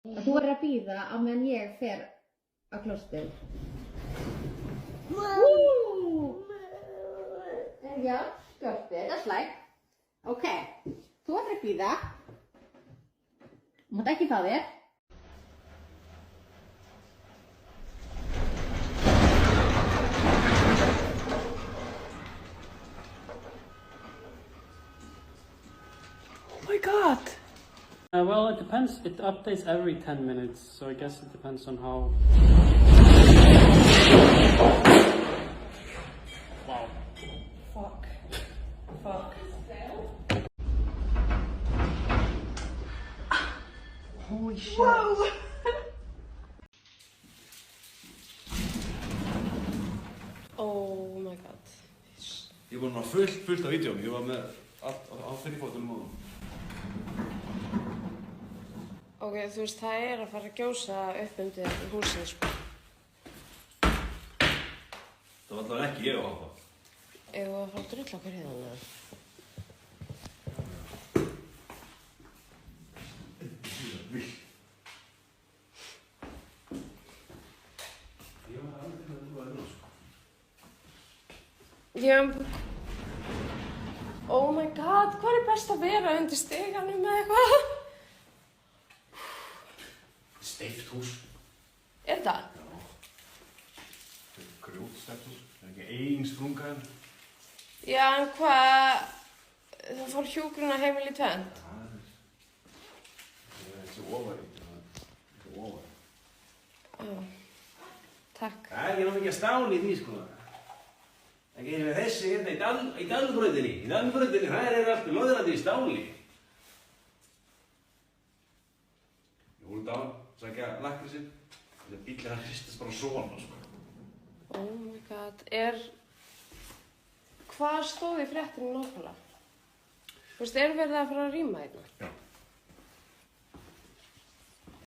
Þú verður að bíða á meðan ég fer á klósettið. Já, skjálftið, that's like. Ok, þú verður að bíða. Þú mátt ekki fá þér. Oh my god! Well, it depends. It updates every 10 minutes, so I guess it depends on how... Wow. Fuck. Fuck. Holy shit. Whoa! Oh my god. Ég var náttúrulega fullt af vídeóm, ég var með allt á fyrirfótunum á það. Ok, þú veist, það er að fara að gjósa upp undir húsið, sko. Það var allavega ekki ég að hoppa. Ef þú að fara að drulla okkur hérna. Ég var alveg til að þú var hérna, sko. Oh my god, hvað er best að vera undir stiganum með eitthvað? Steift hús. Er það? Já. Þetta er grjótsteift hús. Það er ekki ein sprunga hérna. Já, en hvað? Það fór hjúkrunarheimili í tvennt. Það er þessi ofari. Þessi ofari. Takk. Það er ekki náttúrulega ekki að stáli í því, sko. Það er ekki þessi hérna í dalbröðinni. Í dalbröðinni, það er allt löðrandi í stáli. Ég húldi á hann, sækja lakrísinn. Þetta bíll er að hristast bara svona, sko. Oh my god, hvað stóð í fréttinu nákvæmlega? Þú veist, er verið að fara að rýma hérna? Já.